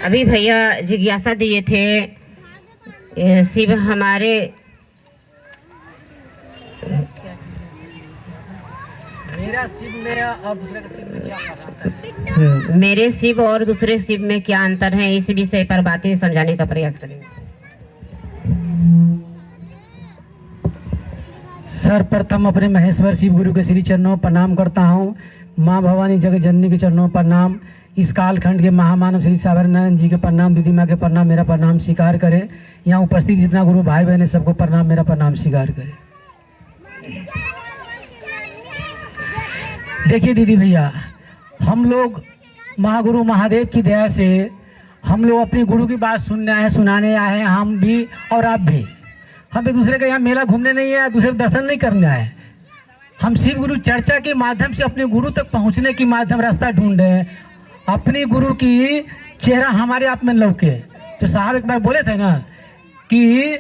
अभी भैया जिज्ञासा दिए थे शिव हमारे मेरा शिव में और दूसरे का शिव में क्या फर्क है? मेरे शिव और दूसरे शिव में क्या अंतर है, इस विषय पर बातें समझाने का प्रयास करेंगे। सर्वप्रथम अपने महेश्वर शिव गुरु के श्री चरणों पर प्रणाम करता हूँ। माँ भवानी जगत जननी के चरणों पर प्रणाम। इस कालखंड के महामानव श्री सावरनारायण जी के प्रणाम, दीदी माँ के प्रणाम, मेरा प्रणाम स्वीकार करें। यहाँ उपस्थित जितना गुरु भाई बहन है सबको प्रणाम, मेरा प्रणाम स्वीकार करें। देखिए दीदी भैया, हम लोग महागुरु महादेव की दया से हम लोग अपने गुरु की बात सुनने आए, सुनाने आए हैं, हम भी और आप भी। हम एक दूसरे के यहाँ मेला घूमने नहीं है, दूसरे दर्शन नहीं करने आए। हम शिव गुरु चर्चा के माध्यम से अपने गुरु तक पहुँचने के माध्यम रास्ता ढूंढ रहे हैं। अपने गुरु की चेहरा हमारे आप में लौके। तो साहब एक बार बोले थे ना कि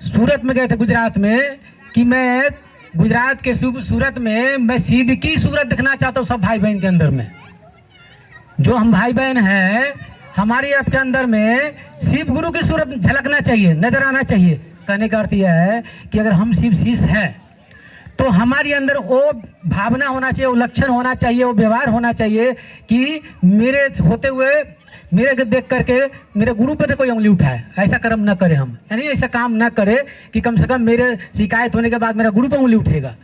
सूरत में गए थे गुजरात में, कि मैं गुजरात के सूरत में मैं शिव की सूरत दिखना चाहता हूँ सब भाई बहन के अंदर में। जो हम भाई बहन हैं हमारे आपके अंदर में शिव गुरु की सूरत झलकना चाहिए, नजर आना चाहिए। कहने का अर्थ यह है कि अगर हम शिव शिष्य हैं तो हमारे अंदर वो भावना होना चाहिए, वो लक्षण होना चाहिए, वो व्यवहार होना चाहिए कि मेरे होते हुए मेरे को देख करके मेरे गुरु पर कोई उंगली उठाए। ऐसा कर्म न करें हम, यानी ऐसा काम न करें कि कम से कम मेरे शिकायत होने के बाद मेरा गुरु पर उंगली उठेगा।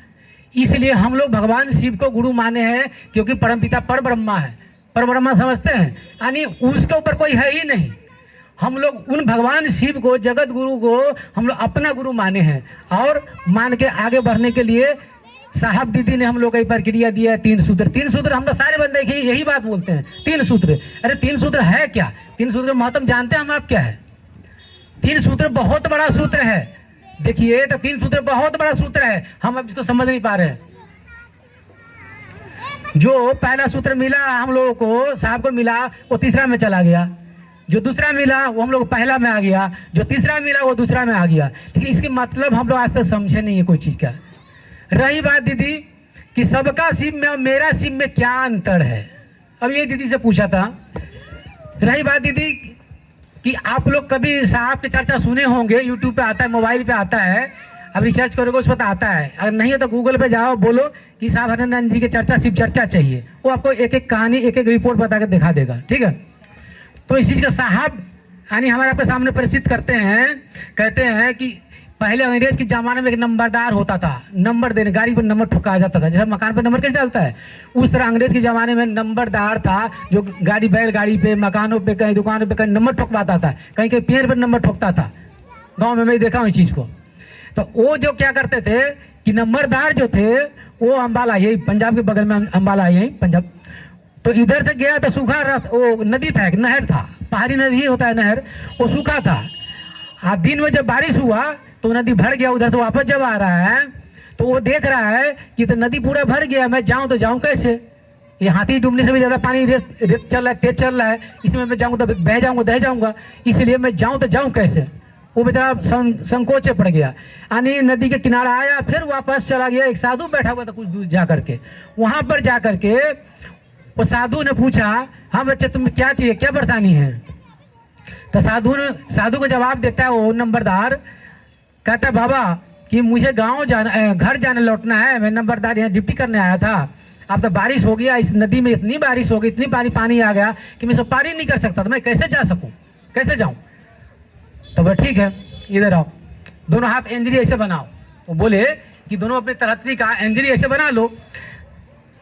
इसलिए हम लोग भगवान शिव को गुरु माने हैं, क्योंकि परमपिता पर ब्रह्मा है। पर ब्रह्मा समझते हैं, यानी उसके ऊपर कोई है ही नहीं। हम लोग उन भगवान शिव को, जगत गुरु को हम लोग अपना गुरु माने हैं, और मान के आगे बढ़ने के लिए साहब दीदी ने हम लोग को प्रक्रिया दिया है। 3 सूत्र। 3 सूत्र हम लोग सारे बंदे यही बात बोलते हैं, 3 सूत्र। अरे 3 सूत्र है क्या? 3 सूत्र महत्व जानते हैं हम आप क्या है? 3 सूत्र बहुत बड़ा सूत्र है। देखिए तो 3 सूत्र बहुत बड़ा सूत्र है, हम अब इसको समझ नहीं पा रहे हैं। जो पहला सूत्र मिला हम लोगों को, साहब को मिला, वो तीसरा में चला गया। जो दूसरा मिला वो हम लोग पहला में आ गया, जो तीसरा मिला वो दूसरा में आ गया। लेकिन इसके मतलब हम लोग आज तक समझे नहीं है कोई चीज का। रही बात दीदी कि सबका शिव में और मेरा शिव में क्या अंतर है, अब ये दीदी से पूछा था। रही बात दीदी कि आप लोग कभी साहब की चर्चा सुने होंगे, यूट्यूब पे आता है, मोबाइल पे आता है, अब रिसर्च करोगे उस पर आता है। अगर नहीं है तो गूगल पे जाओ, बोलो कि साहब हरिनारायण जी की चर्चा शिव चर्चा चाहिए, वो आपको एक एक कहानी, एक एक रिपोर्ट बता के दिखा देगा। ठीक है, तो इस चीज का साहब यानी हमारे आपके सामने परिचित करते हैं। कहते हैं कि पहले अंग्रेज के जमाने में एक नंबरदार होता था, नंबर देने, गाड़ी पर नंबर ठुकाया जाता था, जैसे मकान पर नंबर कैसे डालता है उस तरह अंग्रेज के जमाने में नंबरदार था, जो गाड़ी, बैलगाड़ी पे, मकानों पे, कहीं दुकानों पे कहीं नंबर ठुकवाता था, कहीं कहीं पेड़ पर नंबर ठोकता था। गाँव में मैं देखा हूँ इस चीज को। तो वो जो क्या करते थे कि नंबरदार जो थे वो अम्बाला, यही पंजाब के बगल में अम्बाला, यही पंजाब। तो इधर से गया तो सूखा वो नदी था, एक नहर था, पहाड़ी नदी ही होता है नहर, वो सूखा था। दिन में जब बारिश हुआ तो नदी भर गया। उधर से वापस जब आ रहा है तो वो देख रहा है कि तो नदी पूरा भर गया, मैं जाऊं तो जाऊं कैसे? ये हाथी डूबने से भी ज्यादा पानी रेत चल रहा है, तेज चल रहा है, इसमें मैं जाऊंगा तो बह जाऊंगा, इसलिए मैं जाऊं तो जाऊं कैसे? वो बेचारा संकोच पड़ गया। यानी नदी के किनारा आया, फिर वापस चला गया। एक साधु बैठा हुआ था कुछ दूर जा करके, वहां पर जा करके वो साधु ने पूछा, हाँ बच्चे तुम्हें क्या चाहिए, क्या परेशानी है? तो साधु को जवाब देता है वो नंबरदार, कहता है बाबा कि मुझे गांव जाना, घर जाने लौटना है, मैं नंबरदार यहाँ ड्यूटी करने आया था। अब तो बारिश हो गया, इस नदी में इतनी बारिश हो गई, इतनी पानी आ गया कि मैं सब पारी नहीं कर सकता, तो मैं कैसे जा सकूं, कैसे जाऊं? तो वह ठीक है, इधर आओ, दोनों हाथ एंजरी ऐसे बनाओ। वो बोले कि दोनों अपने तरहत्री का एंजरी ऐसे बना लो।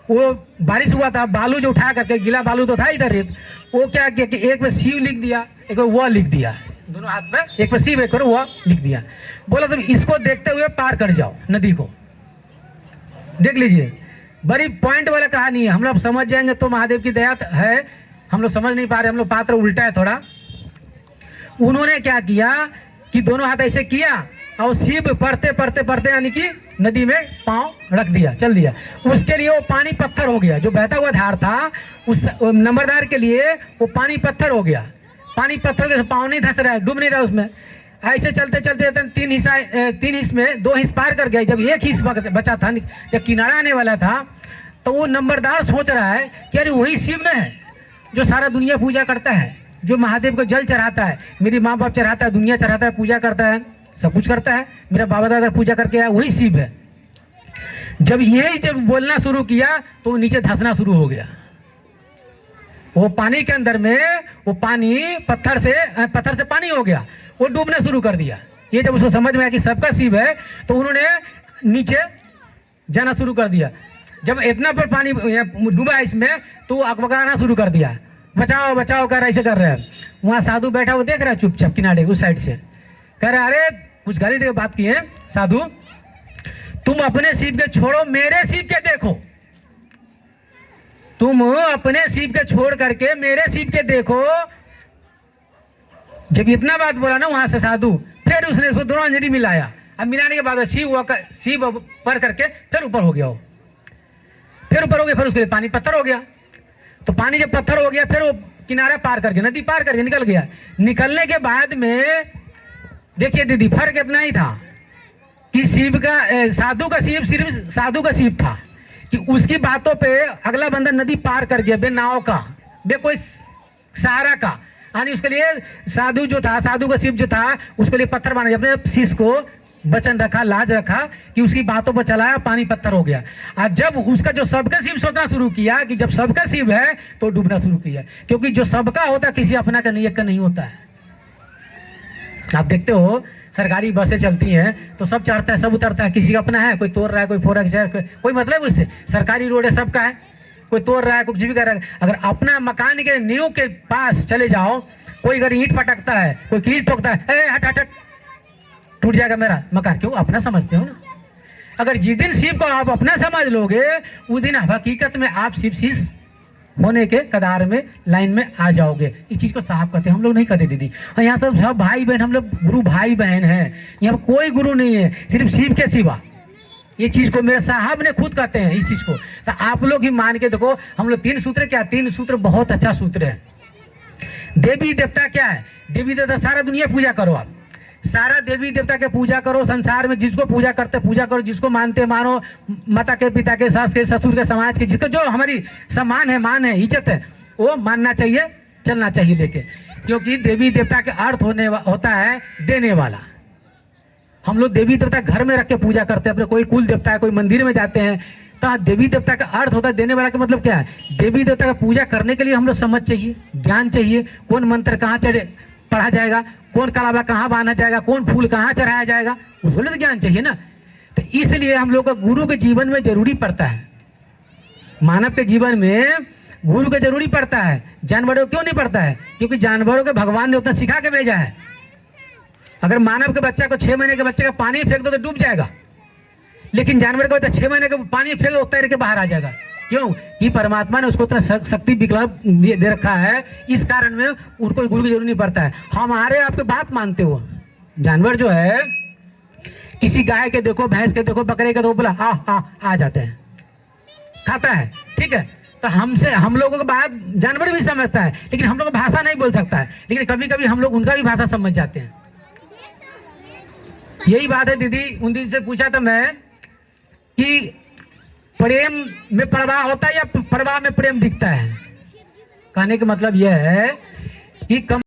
वो बारिश हुआ था, बालू जो उठा करके, गीला बालू तो था इधर रेत, वो क्या किया कि एक में शिव लिख दिया, एक में वह लिख दिया, दोनों हाथ में, एक में शिव एक में वह लिख दिया। बोला तुम इसको देखते हुए पार कर जाओ नदी को। देख लीजिए, बड़ी पॉइंट वाला कहानी है, हम लोग समझ जाएंगे तो महादेव की दया है। हम लोग समझ नहीं पा रहे, हम लोग पात्र उल्टा है थोड़ा। उन्होंने क्या किया कि दोनों हाथ ऐसे किया और शिव पढ़ते यानी कि नदी में पांव रख दिया, चल दिया। उसके लिए वो पानी पत्थर हो गया, जो बहता हुआ धार था उस नंबरदार के लिए वो पानी पत्थर हो गया। पानी पत्थर के पांव नहीं धंस रहा है, डूब नहीं रहा उसमें। ऐसे चलते 3 हिस्स में 2 हिस्स पार कर गए। जब एक हिस्स बचा था, जब किनारा आने वाला था, तो वो नंबरदार सोच रहा है कि अरे वही शिव में है जो सारा दुनिया पूजा करता है, जो महादेव को जल चढ़ाता है, मेरी माँ बाप चढ़ाता है, दुनिया चढ़ाता है, पूजा करता है, सब कुछ करता है, मेरा बाबा दादा पूजा करके आया, वही शिव है। जब बोलना शुरू किया तो वो नीचे धंसना शुरू हो गया। वो पानी के अंदर में वो पानी पत्थर से पानी हो गया, वो डूबना शुरू कर दिया। ये जब उसको समझ में आया कि सबका शिव है तो उन्होंने नीचे जाना शुरू कर दिया। जब इतना पर पानी डूबा इसमें तो वो अकबकाना शुरू कर दिया, बचाओ बचाओ कर ऐसे कर रहे हैं। वहाँ साधु बैठा वो देख रहा है चुपचाप किनारे उस साइड से, कह रहा अरे कुछ गाली देकर बात की है साधु, तुम अपने शिव के छोड़ो, मेरे शिव के देखो। तुम अपने शिव के छोड़ करके मेरे शिव के देखो। जब इतना बात बोला ना वहां से साधु, फिर उसने उसको दोनों अंजलि मिलाया। अब मिलाने के बाद शिव पर करके फिर ऊपर हो गया, वो फिर ऊपर हो गया, फिर उसके लिए पानी पत्थर हो गया। तो पानी जब पत्थर हो गया फिर वो किनारा पार करके नदी पार करके निकल गया। निकलने के बाद में देखिए दीदी फर्क इतना ही था कि शिव का साधु का शिव सिर्फ साधु का शिव था कि उसकी बातों पे अगला बंदा नदी पार कर गया बे नाव का, बे कोई सहारा का। यानी उसके लिए साधु जो था, साधु का शिव जो था, उसके लिए पत्थर बना दिया, अपने शिष्य को वचन रखा, लाज रखा कि उसकी बातों पर चलाया, पानी पत्थर हो गया। और जब उसका जो सबका शिव सोचना शुरू किया कि जब सबका शिव है तो डूबना शुरू किया, क्योंकि जो सबका होता किसी अपना का नहीं होता है। आप देखते हो सरकारी बसें चलती हैं तो सब चढ़ता है सब उतरता है, किसी का अपना है, कोई तोड़ रहा है, कोई फोड़ रहा है, कोई मतलब उससे। सरकारी रोड है सबका है, कोई तोड़ रहा है, कुछ भी कर रहा है। अगर अपना मकान के नींव के पास चले जाओ, कोई अगर ईंट पटकता है, कोई कीट ठोकता है, हट हट हट, टूट जाएगा मेरा मकान। क्यों? अपना समझते हो ना। अगर जिस दिन शिव को आप अपना समझ लोगे उस दिन हकीकत में आप शिव शिष्य होने के कदार में लाइन में आ जाओगे। इस चीज को साहब कहते हैं, हम लोग नहीं कहते दीदी। और यहाँ सब भाई बहन, हम लोग गुरु भाई बहन हैं, यहाँ कोई गुरु नहीं है सिर्फ शिव के सिवा। ये चीज को मेरे साहब ने खुद कहते हैं इस चीज को। तो आप लोग ही मान के देखो, हम लोग 3 सूत्र क्या, 3 सूत्र बहुत अच्छा सूत्र है। देवी देवता क्या है? देवी देवता सारा दुनिया पूजा करो, आप सारा देवी देवता के पूजा करो। संसार में जिसको पूजा करते पूजा करो, जिसको मानते मानो, माता के, पिता के, सास के, ससुर के, समाज के, जिसको जो हमारी सम्मान है, मान है, इज्जत है, वो मानना चाहिए, चलना चाहिए लेके। क्योंकि देवी देवता के अर्थ होता है देने वाला। हम लोग देवी देवता घर में रख के पूजा करते हैं, अपने कोई कुल देवता है, कोई मंदिर में जाते हैं, तो देवी देवता का अर्थ होता है देने वाला। का मतलब क्या है? देवी देवता का पूजा करने के लिए हम लोग समझ चाहिए, ज्ञान चाहिए, कौन मंत्र कहाँ पढ़ा जाएगा, कौन कलावा कहाँ बांधा जाएगा, कौन फूल कहाँ चढ़ाया जाएगा, उसको तो ज्ञान चाहिए ना। तो इसलिए हम लोग का गुरु के जीवन में जरूरी पड़ता है, मानव के जीवन में गुरु का जरूरी पड़ता है। जानवरों को क्यों नहीं पड़ता है? क्योंकि जानवरों के भगवान ने उतना सिखा के भेजा है। अगर मानव के बच्चा को 6 महीने के बच्चे का पानी फेंक दो तो डूब जाएगा, लेकिन जानवर का बच्चा 6 महीने का पानी फेंक दो तैर के बाहर आ जाएगा। क्यों? कि परमात्मा ने उसको इतना शक्ति विकल्प दे रखा है, इस कारण में उनको गुरु की जरूरत नहीं पड़ता है। हमारे आपके बात मानते हो, जानवर जो है किसी गाय के देखो, भैंस के देखो, बकरे के देखो, बोला आ जाते हैं, खाता है, ठीक है। तो हम लोगों की बात जानवर भी समझता है, लेकिन हम लोग भाषा नहीं बोल सकता है, लेकिन कभी कभी हम लोग उनका भी भाषा समझ जाते हैं। यही बात है दीदी। उन दिन से पूछा था मैं कि प्रेम में प्रवाह होता है या प्रवाह में प्रेम दिखता है? कहने का मतलब यह है कि कम